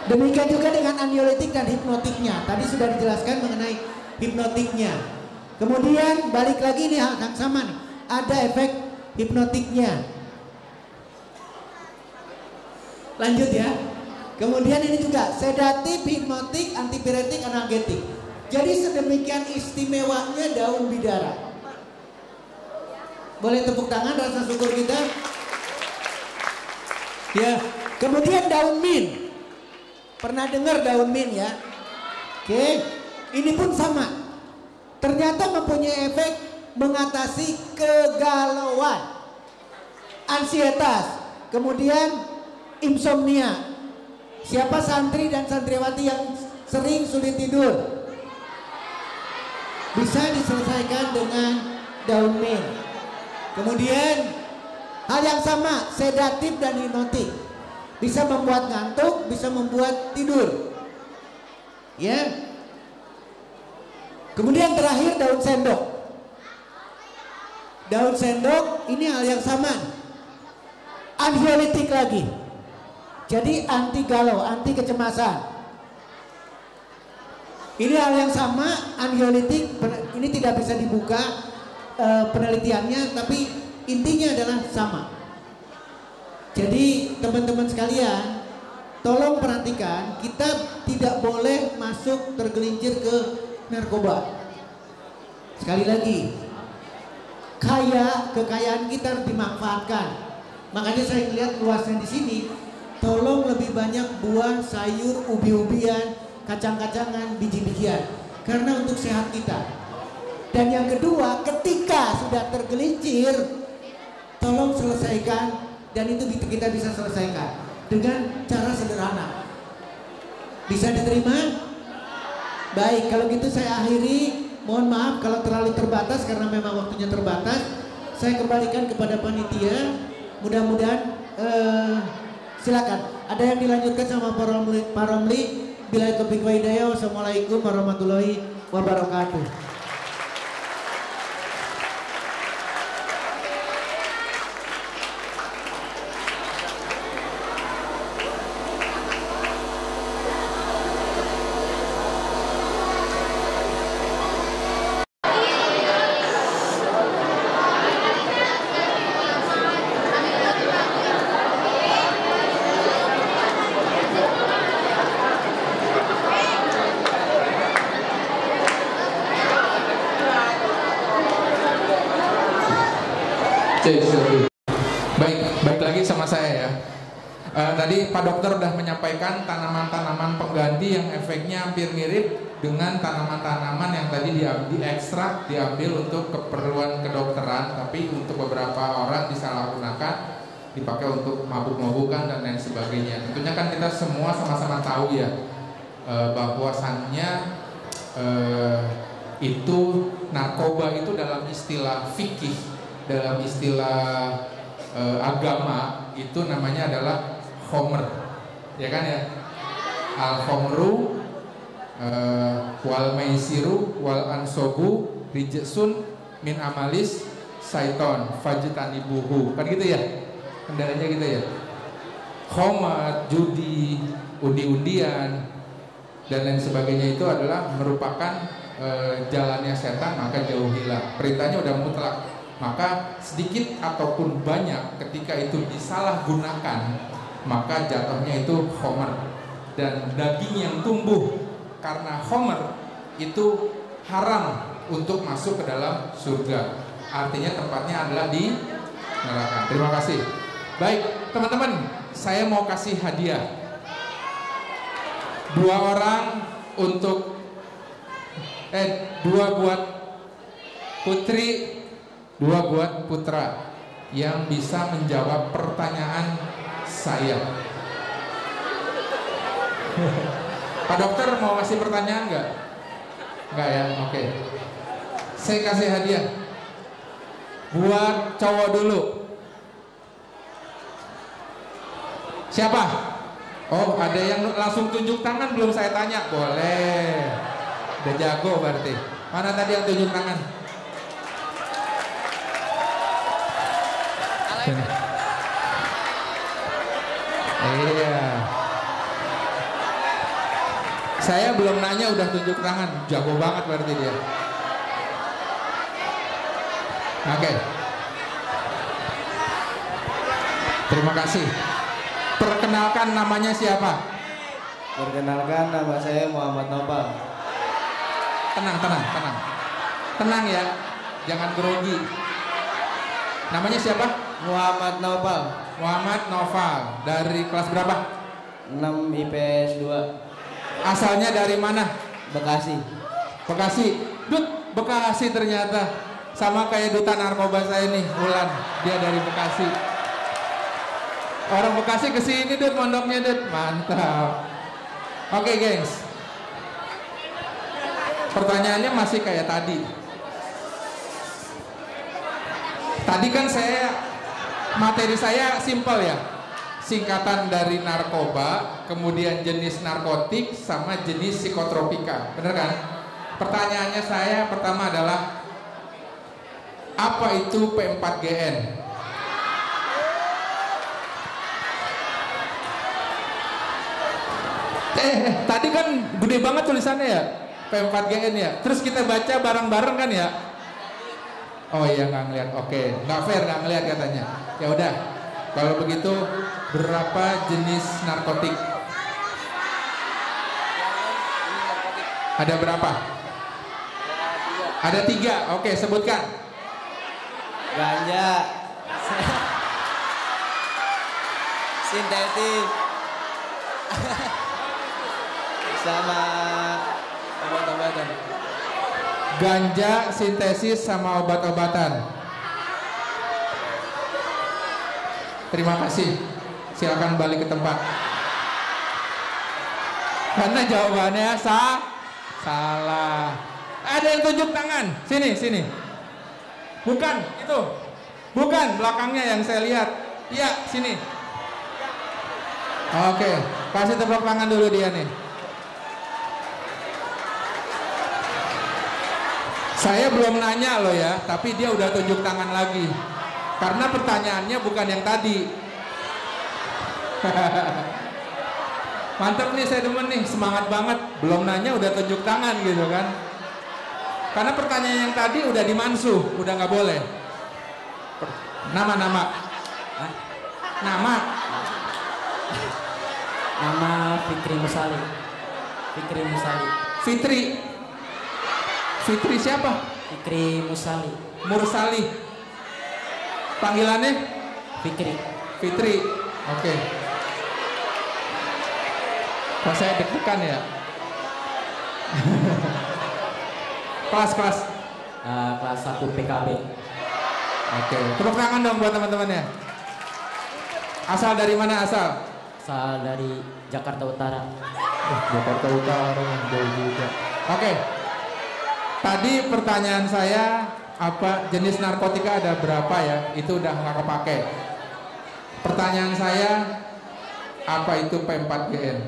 demikian juga dengan anxiolytik dan hipnotiknya. Tadi sudah dijelaskan mengenai hipnotiknya. Kemudian balik lagi nih hal yang sama nih. Ada efek hipnotiknya. Lanjut ya. Kemudian ini juga sedatif, hipnotik, antipiretik, analgetik. Jadi sedemikian istimewanya daun bidara. Boleh tepuk tangan rasa syukur kita. Ya. Kemudian daun mint. Pernah dengar daun mint ya? Oke. Ini pun sama. Ternyata mempunyai efek mengatasi kegalauan, ansietas, kemudian insomnia. Siapa santri dan santriwati yang sering sulit tidur? Bisa diselesaikan dengan daun mint. Kemudian hal yang sama, sedatif dan hipnotik. Bisa membuat ngantuk, bisa membuat tidur. Ya. Kemudian terakhir daun sendok. Daun sendok ini hal yang sama. Anxiolytik lagi. Jadi anti galau, anti kecemasan. Ini hal yang sama, anxiolytik. Ini tidak bisa dibuka penelitiannya, tapi intinya adalah sama. Jadi teman-teman sekalian, tolong perhatikan, kita tidak boleh masuk tergelincir ke narkoba. Sekali lagi, kekayaan kita harus dimanfaatkan. Makanya saya lihat luasnya di sini. Tolong lebih banyak buah, sayur, ubi-ubian, kacang-kacangan, biji-bijian. Karena untuk sehat kita. Dan yang kedua, ketika sudah tergelincir, tolong selesaikan. Dan itu kita bisa selesaikan dengan cara sederhana. Bisa diterima? Baik, kalau gitu saya akhiri. Mohon maaf kalau terlalu terbatas karena memang waktunya terbatas. Saya kembalikan kepada panitia. Mudah-mudahan silakan. Ada yang dilanjutkan sama Pak Romli. Bila taufiq wa hidayah. Wassalamualaikum warahmatullahi wabarakatuh. Baik lagi sama saya ya. Tadi Pak Dokter sudah menyampaikan tanaman-tanaman pengganti yang efeknya hampir mirip dengan tanaman-tanaman yang tadi diekstrak, diambil untuk keperluan kedokteran, tapi untuk beberapa orang disalahgunakan, dipakai untuk mabuk-mabukan dan lain sebagainya. Tentunya kan kita semua sama-sama tahu ya, bahwasannya itu narkoba itu dalam istilah fikih, dalam istilah agama itu namanya adalah khomer, ya kan ya? Al khomru wal maisiru wal ansobu rijsun min amalis syaiton fajtanibuhu, kan gitu ya? Kendalanya gitu ya. Khomer, judi, undi-undian dan lain sebagainya itu adalah merupakan jalannya setan, maka jauhilah. Perintahnya udah mutlak. Maka sedikit ataupun banyak ketika itu disalahgunakan, maka jatuhnya itu khomer. Dan daging yang tumbuh karena khomer itu haram untuk masuk ke dalam surga. Artinya tempatnya adalah di neraka. Terima kasih. Baik, teman-teman, saya mau kasih hadiah 2 orang untuk 2 buat putri, 2 buat putra yang bisa menjawab pertanyaan saya. Pak dokter mau kasih pertanyaan nggak? Nggak ya? Oke. Saya kasih hadiah buat cowok dulu. Siapa? Oh, ada yang langsung tunjuk tangan belum saya tanya? Boleh. Udah jago berarti. Mana tadi yang tunjuk tangan? Iya. Saya belum nanya udah tunjuk tangan. Jago banget berarti dia. Oke. Terima kasih. Perkenalkan, namanya siapa? Perkenalkan, nama saya Muhammad Nopal. Tenang, tenang, tenang. Tenang ya, jangan grogi. Namanya siapa? Muhammad Nopal. Muhammad Noval. Dari kelas berapa? 6 IPS 2. Asalnya dari mana? Bekasi. Bekasi. Dut, Bekasi ternyata. Sama kayak duta narkoba saya nih, Ulan. Dia dari Bekasi. Orang Bekasi kesini Dut, mondoknya Dut. Mantap. Oke, gengs. Pertanyaannya masih kayak tadi. Tadi kan materi saya simpel ya. Singkatan dari narkoba, kemudian jenis narkotik, sama jenis psikotropika. Bener kan? Pertanyaannya saya pertama adalah, apa itu P4GN? Tadi kan gede banget tulisannya ya, P4GN ya. Terus kita baca bareng-bareng kan ya? Oh iya, nggak ngeliat. Oke, nggak fair, nggak ngeliat katanya. Ya udah, kalau begitu berapa jenis narkotik? Ada berapa? Ada 3. Oke, sebutkan. Ganja. Sintetis. Sama obat-obatan. Ganja, sintesis, sama obat-obatan. Terima kasih. Silakan balik ke tempat. Karena jawabannya salah. Ada yang tunjuk tangan. Sini, sini. Bukan, itu. Bukan, belakangnya yang saya lihat. Iya, sini. Oke, kasih tepuk tangan dulu dia nih. Saya belum nanya loh ya, tapi dia udah tunjuk tangan lagi. Karena pertanyaannya bukan yang tadi. Mantap nih, saya demen nih, semangat banget. Belum nanya udah tunjuk tangan gitu kan. Karena pertanyaan yang tadi udah dimansuh, udah nggak boleh. Nama-nama. Nama. Nama Fikri Musali. Fikri Musali. Fitri. Fitri siapa? Fikri Musali. Mursali. Panggilannya? Fikri. Fitri. Oke. Kok saya deg-degan ya? Kelas-kelas? Kelas 1 PKB. Oke. Tepuk tangan dong buat teman-temannya. Asal dari mana asal? Asal dari Jakarta Utara. Jakarta Utara yang jauh juga. Oke. Tadi pertanyaan saya, apa jenis narkotika ada berapa ya? Itu udah nggak kepake. Pertanyaan saya, apa itu P4GN?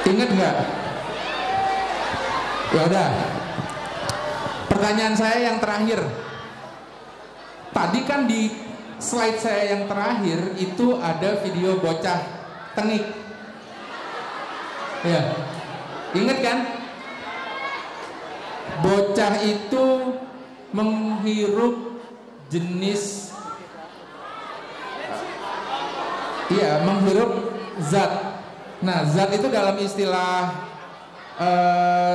Ingat nggak? Ya udah. Pertanyaan saya yang terakhir. Tadi kan di slide saya yang terakhir itu ada video bocah tengik. Ya, ingat kan? Bocah itu menghirup jenis, iya, menghirup zat. Nah, zat itu dalam istilah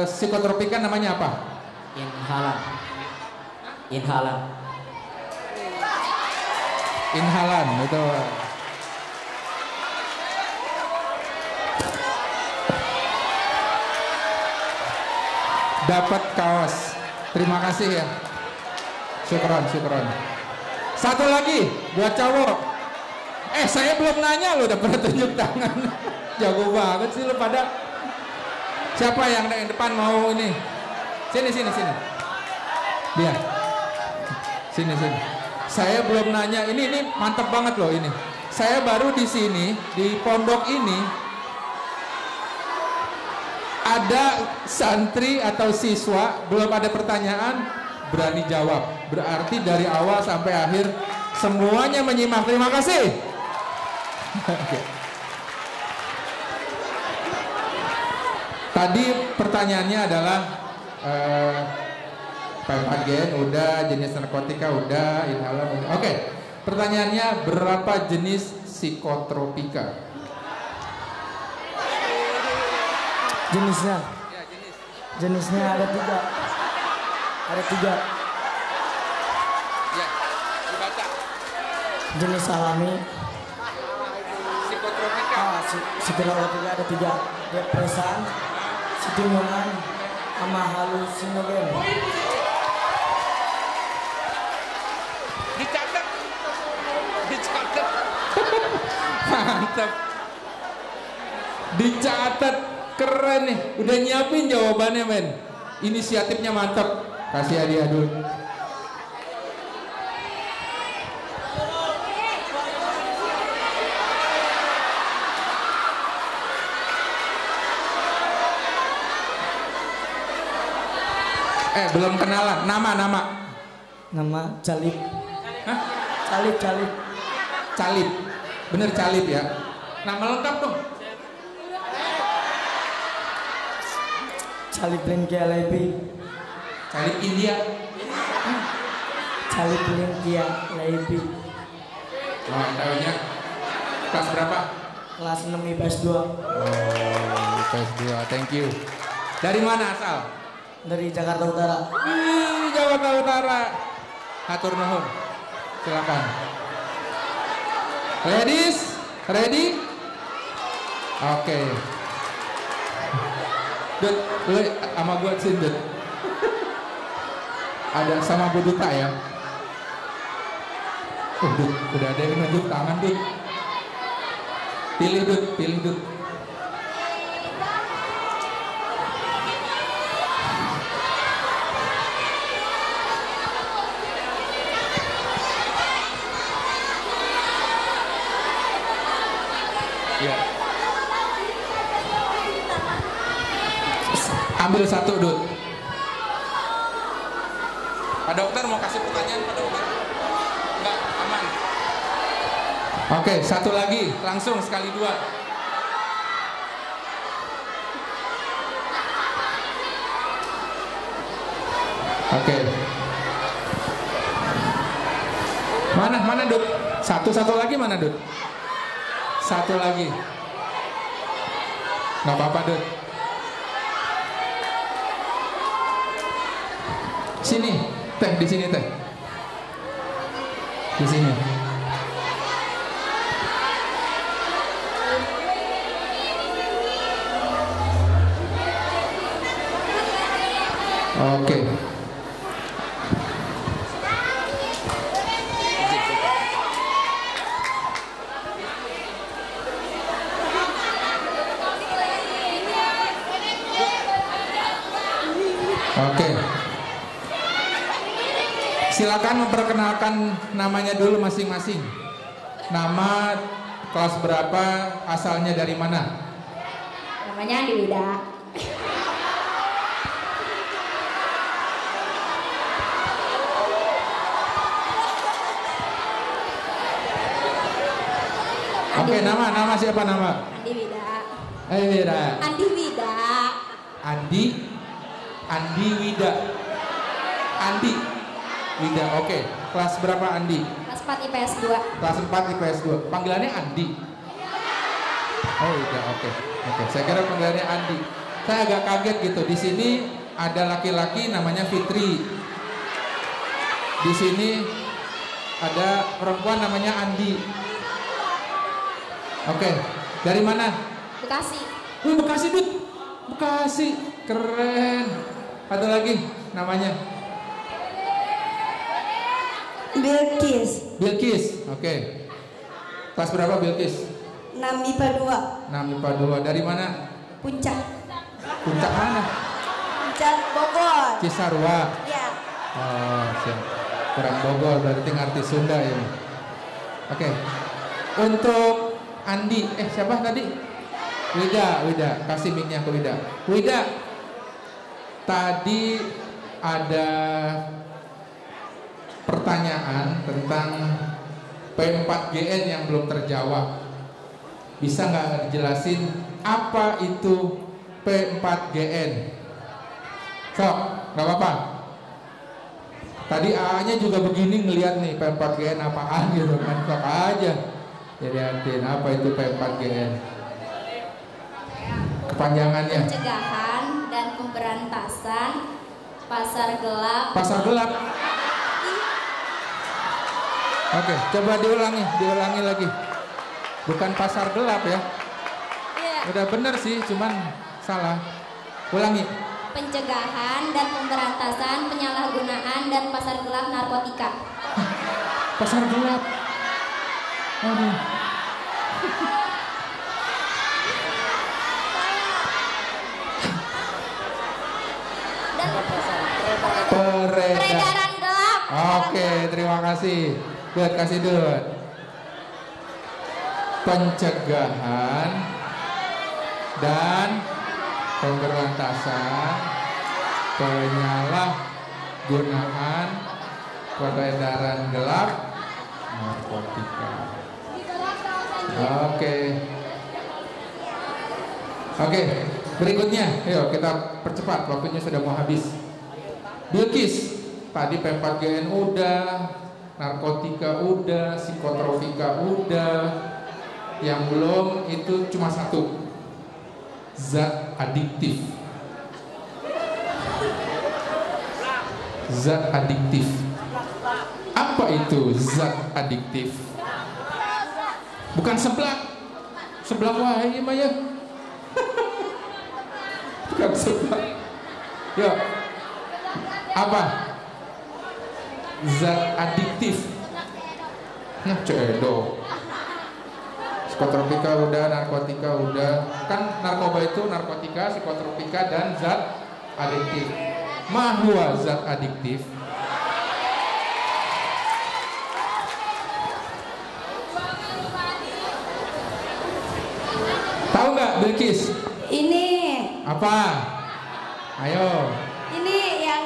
psikotropika namanya apa? Inhalan. Inhalan. Inhalan, betul. Dapat kaos. Terima kasih ya. Syukron, syukron. Satu lagi buat cowok. Saya belum nanya lo, udah pada tunjuk tangan. Jago banget sih lo pada. Siapa yang depan mau ini? Sini. Dia. Sini. Saya belum nanya. Ini mantap banget loh ini. Saya baru di sini, di pondok ini ada santri atau siswa belum ada pertanyaan berani jawab. Berarti dari awal sampai akhir semuanya menyimak. Terima kasih. Tadi pertanyaannya adalah P4GN udah, jenis narkotika udah, inhalan udah. Oke. Pertanyaannya, berapa jenis psikotropika? Jenisnya? Jenisnya ada 3. Ada 3. Ya, dibaca. Jenis alami. Psikotropika. Psikotropika ada 3. Depresan, stimulan, sama halusinogen. Dicatat. Mantap. Dicatat, keren nih. Udah nyiapin jawabannya, men. Inisiatifnya mantap. Kasih hadiah dulu. Belum kenalan. Nama. Nama Calip. Hah? Calip. Calip. Bener Calip ya. Nama lengkap dong. Calip Linkia Laipi. Calip India. Calip Linkia Laipi. Oh, tahunnya kelas berapa? Kelas 6 IPS 2. Oh, IPS 2. Thank you. Dari mana asal? Dari Jakarta Utara. Jakarta Utara. Hatur nuhun. Silakan. Ladies, ready? Oke. Dut, lu sama gua sini, Dut. Ada sama Bu Duta ya. Dut, udah ada yang nunjuk tangan, Dut. Pilih, Dut. Ya. Ambil satu, Dut. Pak dokter mau kasih pertanyaan, Pak dokter? Enggak, aman. Oke, satu lagi, langsung sekali 2. Oke. Mana, Dut? Satu lagi mana, Dut? Satu lagi. Nggak apa-apa, Dut. Sini, Teh, di sini, Teh. Di sini. Oke. Silakan memperkenalkan namanya dulu masing-masing. Nama, kelas berapa, asalnya dari mana? Namanya Andi Wida. Oke, nama siapa nama? Andi Wida. Wida. Andi Wida. Andi Wida. Andi Wida. Oke. Kelas berapa Andi? Kelas 4 IPS 2. Kelas 4 IPS 2. Panggilannya Andi. Oh, Wida. Oke. Saya kira panggilannya Andi. Saya agak kaget gitu. Di sini ada laki-laki namanya Fitri. Di sini ada perempuan namanya Andi. Oke, dari mana? Bekasi. Bekasi, Dut. Bekasi, keren. Satu lagi namanya Bilkis. Bilkis, oke. Kelas berapa Bilkis? 6 IPA 2. 6 IPA 2. Dari mana? Puncak. Puncak mana? Puncak Bogor. Cisarua. Ya. Oh, siap. Kurang Bogor, berarti ngerti Sunda ya. Oke. Untuk Andi, siapa tadi? Wida. Kasih mic-nya ke Wida. Wida, tadi ada pertanyaan tentang P4GN yang belum terjawab. Bisa nggak dijelasin apa itu P4GN? Sok, nggak apa-apa. Tadi A-nya juga begini ngelihat nih P4GN apaan gitu kan, sok aja. Jadi artiin apa itu P4GN? Kepanjangannya. Pencegahan dan pemberantasan pasar gelap. Pasar gelap. Oke, coba diulangi lagi. Bukan pasar gelap ya. Iya. Udah bener sih, cuman salah. Ulangi. Pencegahan dan pemberantasan penyalahgunaan dan pasar gelap narkotika. Pasar gelap. Aduh. Peredaran gelap. Oke, terima kasih. Buat kasih Dut. Pencegahan dan pemberantasan penyalahgunaan peredaran gelap narkotika. Oke, berikutnya, yuk kita percepat, waktunya sudah mau habis. Bilkis, tadi P4GN udah, narkotika udah, psikotropika udah, yang belum itu cuma satu, zat adiktif. Zat adiktif. Apa itu zat adiktif? Bukan seblak. Seblak wae mah ya. Bukan seblak. Yuk. Apa? Zat adiktif. Nah, cedo. Psikotropika udah, narkotika udah. Kan narkoba itu narkotika, psikotropika dan zat adiktif. Mahua zat adiktif? Tahu nggak Bilkis? Ini. Apa? Ayo. Ini yang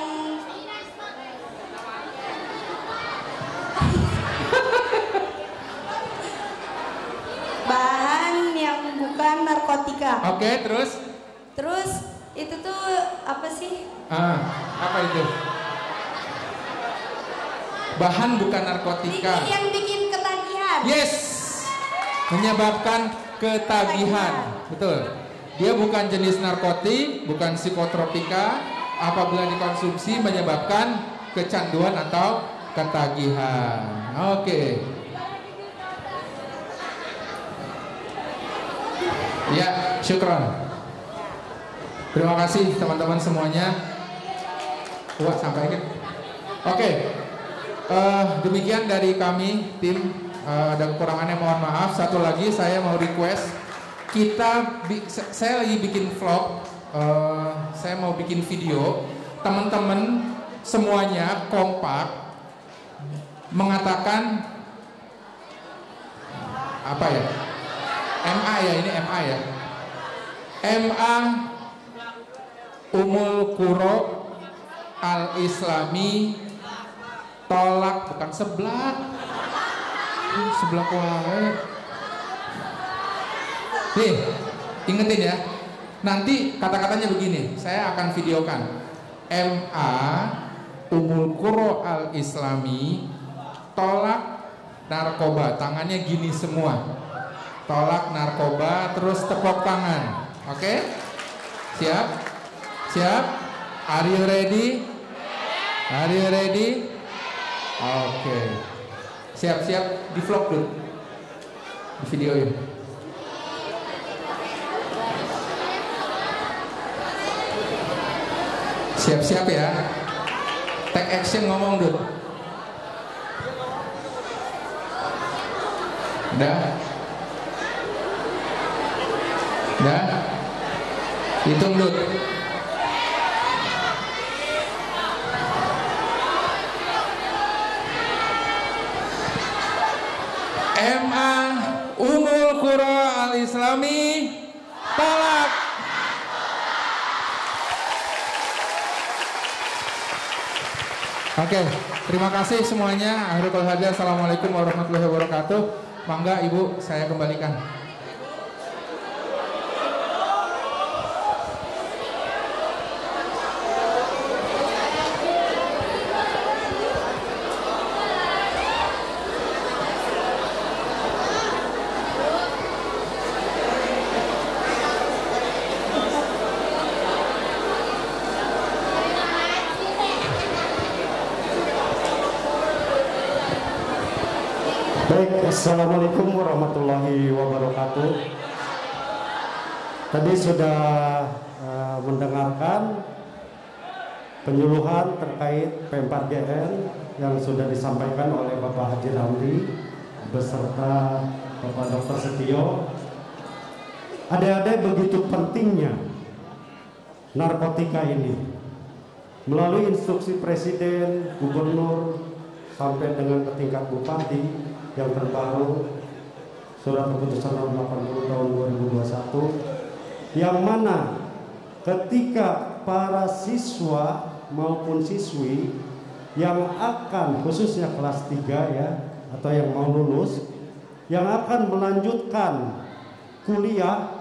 bahan yang bukan narkotika. Oke, terus? Terus itu tuh apa sih? Apa itu? Bahan bukan narkotika. Yang bikin ketagihan. Yes. Menyebabkan ketagihan. Betul. Dia bukan jenis narkotik, bukan psikotropika. Apabila dikonsumsi menyebabkan kecanduan atau ketagihan. Oke. Ya, syukron. Terima kasih teman-teman semuanya. Wah, sampai ini. Oke. Demikian dari kami tim. Ada kekurangannya mohon maaf. Satu lagi saya mau request, saya lagi bikin vlog, saya mau bikin video. Teman-teman semuanya kompak mengatakan apa ya? MA ya, ini MA ya. MA Ummul Qura Al-Islami tolak, bukan seblak. Seblak wae. Nih, ingetin ya. Nanti kata-katanya begini, saya akan videokan. MA Ummul Qura Al-Islami tolak narkoba, tangannya gini semua. Tolak narkoba, terus tepuk tangan. Oke? Siap? Siap? Are you ready? Are you ready? Oke. Siap-siap di vlog dulu. Di videoin. Siap-siap ya. Take action, ngomong dulu. Udah. Udah. Hitung dulu. MA Ummul Qura Al-Islami tolak. Oke, terima kasih semuanya. Akhirul hadiah. Assalamualaikum warahmatullahi wabarakatuh. Mangga Ibu, saya kembalikan. Baik, assalamualaikum warahmatullahi wabarakatuh. Tadi sudah mendengarkan penyuluhan terkait P4GN yang sudah disampaikan oleh Bapak Haji Ramli beserta Bapak Dr. Setio. Adik-adik, begitu pentingnya narkotika ini. Melalui instruksi Presiden, Gubernur, sampai dengan ke tingkat Bupati yang terbaru, Surat Keputusan Nomor 80 tahun 2021, yang mana ketika para siswa maupun siswi yang akan, khususnya kelas 3 ya, atau yang mau lulus, yang akan melanjutkan kuliah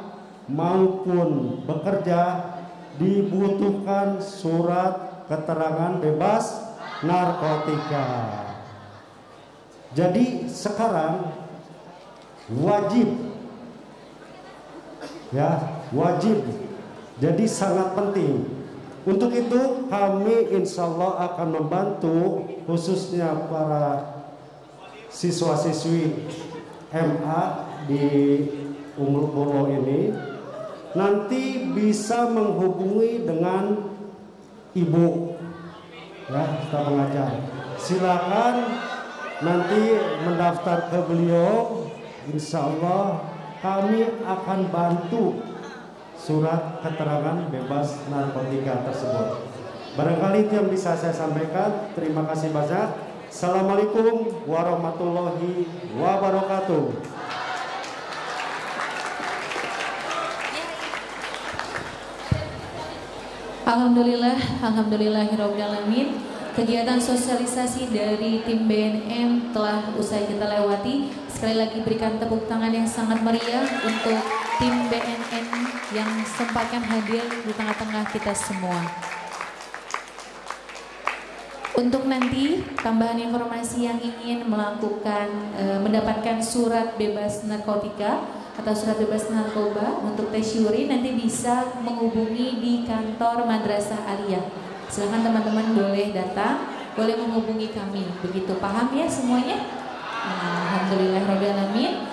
maupun bekerja, dibutuhkan surat keterangan bebas narkotika. Jadi sekarang wajib, ya, wajib. Jadi sangat penting. Untuk itu kami insya Allah akan membantu khususnya para siswa-siswi MA di Ummul Qura ini nanti bisa menghubungi dengan ibu, ya, staf pengajar. Silakan nanti mendaftar ke beliau, insya Allah kami akan bantu surat keterangan bebas narkotika tersebut. Barangkali itu yang bisa saya sampaikan. Terima kasih banyak. Assalamualaikum warahmatullahi wabarakatuh. Alhamdulillah, alhamdulillahirabbil alamin. Kegiatan sosialisasi dari tim BNN telah usai kita lewati. Sekali lagi berikan tepuk tangan yang sangat meriah untuk tim BNN yang sempatkan hadir di tengah-tengah kita semua. Untuk nanti tambahan informasi yang ingin mendapatkan surat bebas narkotika atau surat bebas narkoba untuk tes syuri, nanti bisa menghubungi di kantor Madrasah Aliyah. Silahkan teman-teman boleh datang, boleh menghubungi kami. Begitu, paham ya semuanya? Alhamdulillahirrahmanirrahim.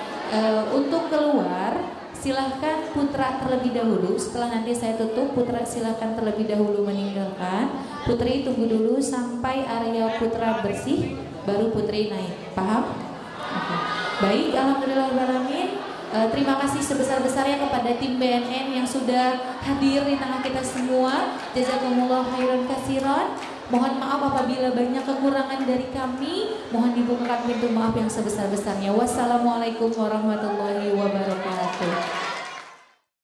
Untuk keluar, silahkan putra terlebih dahulu. Setelah nanti saya tutup, putra silahkan terlebih dahulu meninggalkan. Putri tunggu dulu sampai area putra bersih, baru putri naik. Paham? Oke. Baik, alhamdulillahirrahmanirrahim. Terima kasih sebesar-besarnya kepada tim BNN yang sudah hadir di tengah kita semua. Jazakumullah khairan katsiran. Mohon maaf apabila banyak kekurangan dari kami. Mohon dibukakan pintu maaf yang sebesar-besarnya. Wassalamualaikum warahmatullahi wabarakatuh.